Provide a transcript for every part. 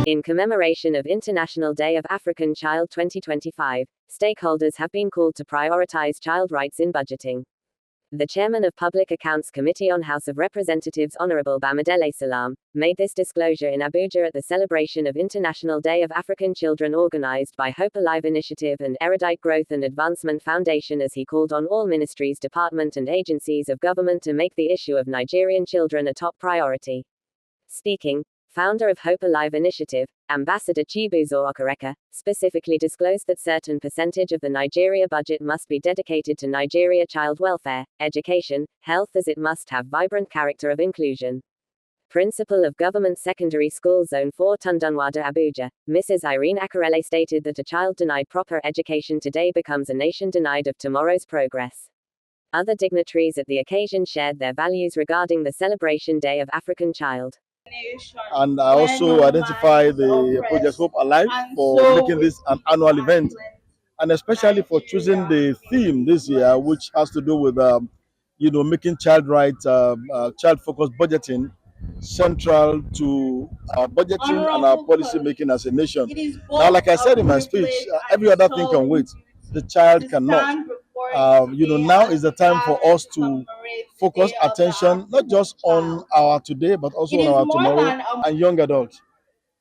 In commemoration of International Day of African Child 2025, stakeholders have been called to prioritize child rights in budgeting. The chairman of Public Accounts Committee on House of Representatives Honorable Bamidele Salam made this disclosure in Abuja at the celebration of International Day of African Children organized by Hope Alive Initiative and Erudite Growth and Advancement Foundation, as he called on all ministries, departments and agencies of government to make the issue of Nigerian children a top priority. Speaking, founder of Hope Alive Initiative, Ambassador Chibuzo Okereke, specifically disclosed that certain percentage of the Nigeria budget must be dedicated to Nigeria child welfare, education, health, as it must have vibrant character of inclusion. Principal of Government Secondary School Zone 4 Tundunwada, Abuja, Mrs. Irene Akerele stated that a child denied proper education today becomes a nation denied of tomorrow's progress. Other dignitaries at the occasion shared their values regarding the celebration Day of African Child. And I also identify the Project Hope Alive for making this an annual event, and especially for choosing the theme this year, which has to do with making child rights, child-focused budgeting central to our budgeting and our policy making as a nation. Now, like I said in my speech, every other thing can wait. The child cannot. Now is the time for us to focus attention not just on our today, but also on our tomorrow and young adults.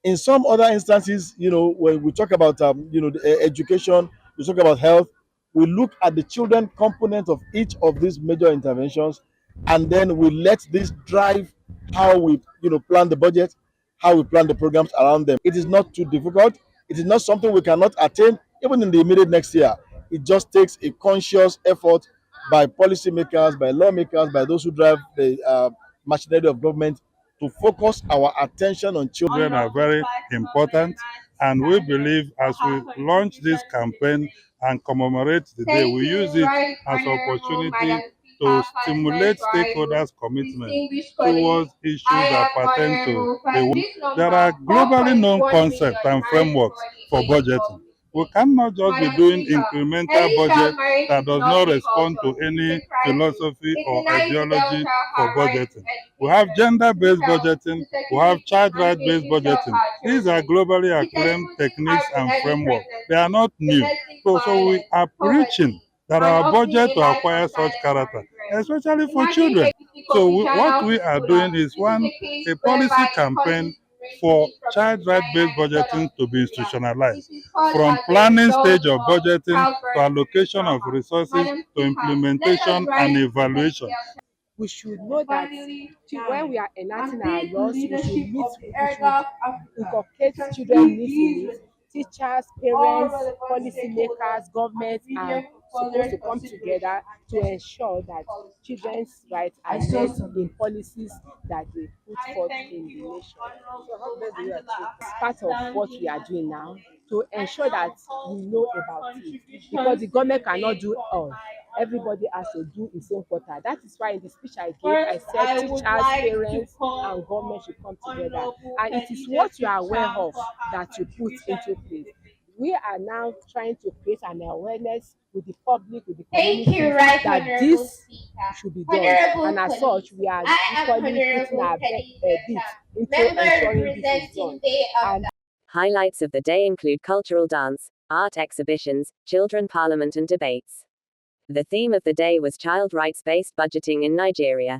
In some other instances, when we talk about the education, we talk about health, we look at the children component of each of these major interventions, and then we let this drive how we plan the budget, how we plan the programs around them. It is not too difficult. It is not something we cannot attain even in the immediate next year. It just takes a conscious effort by policymakers, by lawmakers, by those who drive the machinery of government to focus our attention on children. Children are very important, and we believe as we launch this campaign and commemorate the day, we use it as an opportunity to stimulate stakeholders' commitment towards issues that pertain to the. There are globally known concepts and frameworks for budgeting. We cannot just be doing incremental budget that does not respond to any philosophy or ideology for budgeting. We have gender-based budgeting, we have child rights-based budgeting. These are globally acclaimed techniques and frameworks. They are not new. So we are preaching that our budget to acquire such character, especially for children. So what we are doing is a policy campaign for child rights-based budgeting to be institutionalized, from planning stage of budgeting to allocation of resources to implementation and evaluation. We should know that when we are enacting our laws, we should inculcate children needs in it. Teachers, parents, policymakers, government are supposed to come together to ensure that children's rights are met in policies that they put forth in the nation. So how best do you achieve? It's part of what we are doing now to ensure that we know about it, because the government cannot do all. Everybody has to do its own quota. That is why in the speech I gave, I said teachers, parents, and government should come together. And it is what you are aware of that you put into place. We are now trying to create an awareness with the public, with the community, that this should be done. And as such, we are equally putting our bit into ensuring this is done. And highlights of the day include cultural dance, art exhibitions, children parliament and debates. The theme of the day was child rights-based budgeting in Nigeria.